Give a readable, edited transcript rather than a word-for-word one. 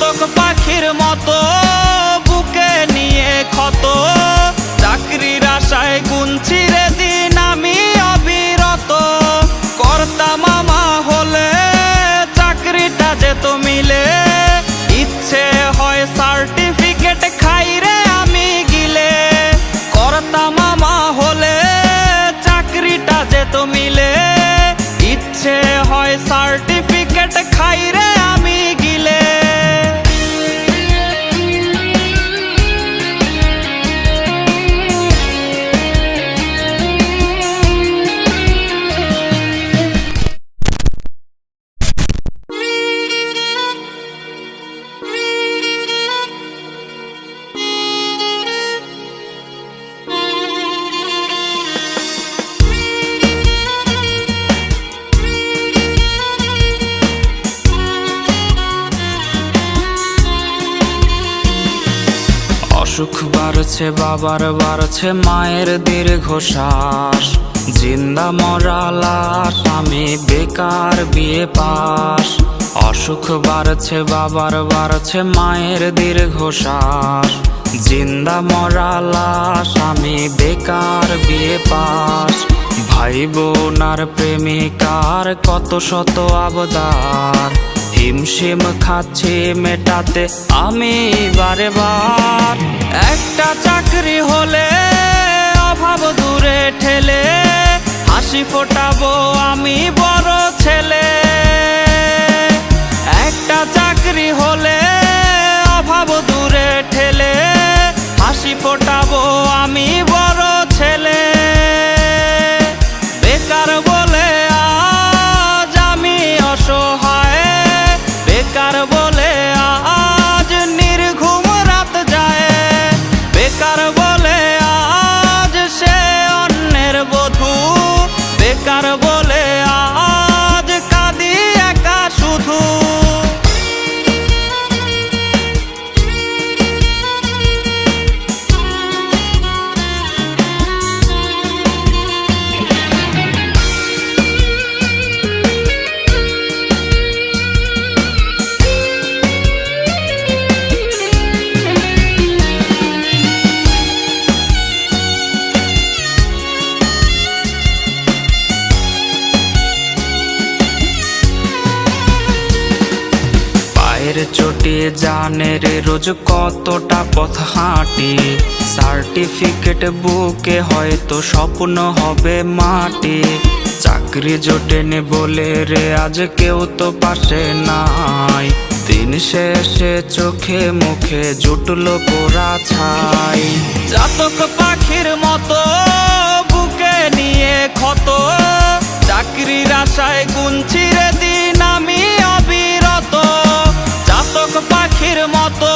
চাতক পাখির মতো বুকে নিয়ে ক্ষত, চাকরির আশায় গুনছি রে দিন আমি অবিরত। কর্তা মামা হলে চাকরিটা যেত মিলে, ইচ্ছে হয় সার্টিফিকেট খাই রে আমি গিলে। কর্তা মামা হলে চাকরিটা যেত মিলে, ইচ্ছে হয় সার্টিফিকেট খাই রে আমি গিলে। অসুখ বাড়ছে বাবার বাড়ছে মায়ের দীর্ঘশ্বাস, জিন্দা মরা লাশ আমি বেকার বিয়ে পাস। অসুখ বাড়ছে বাবার বাড়ছে মায়ের দীর্ঘশ্বাস, জিন্দা মরা লাশ আমি বেকার বিয়ে পাস। ভাই বোন আর প্রেমিকার কত শত আবদার, হিমশিম খাচ্ছি মেটাতে আমি বারে বার। একটা চাকরি হলে অভাব দূরে ঠেলে, হাসি ফোটাবো আমি বড় ছেলে। একটা চাকরি হলে অভাব দূরে ঠেলে, হাসি ফোটাবো আমি বড় ছেলে। বেকার বলে আজ আমি অসহায়, বেকার বলে আজ নির্ঘুম রাত যায়। বেকার বলে আজ সে অন্যের বধূ, বেকার বলে আজ কাঁদি একা শুধু। চটি জানে রে রোজ কতটা পথ হাঁটি, সার্টিফিকেট বুকে হয়তো স্বপ্ন হবে মাটি। চাকরি জোটেনি বলে রে আজ কেউ তো পাশে নাই, দিন শেষে চোখে মুখে জুটলো পোড়া ছাই। চাতক পাখির মতো বুকে নিয়ে ক্ষত, চাকরির আশায় গুনছি রে দিন আমি অবিরত। চাতক পাখির মতো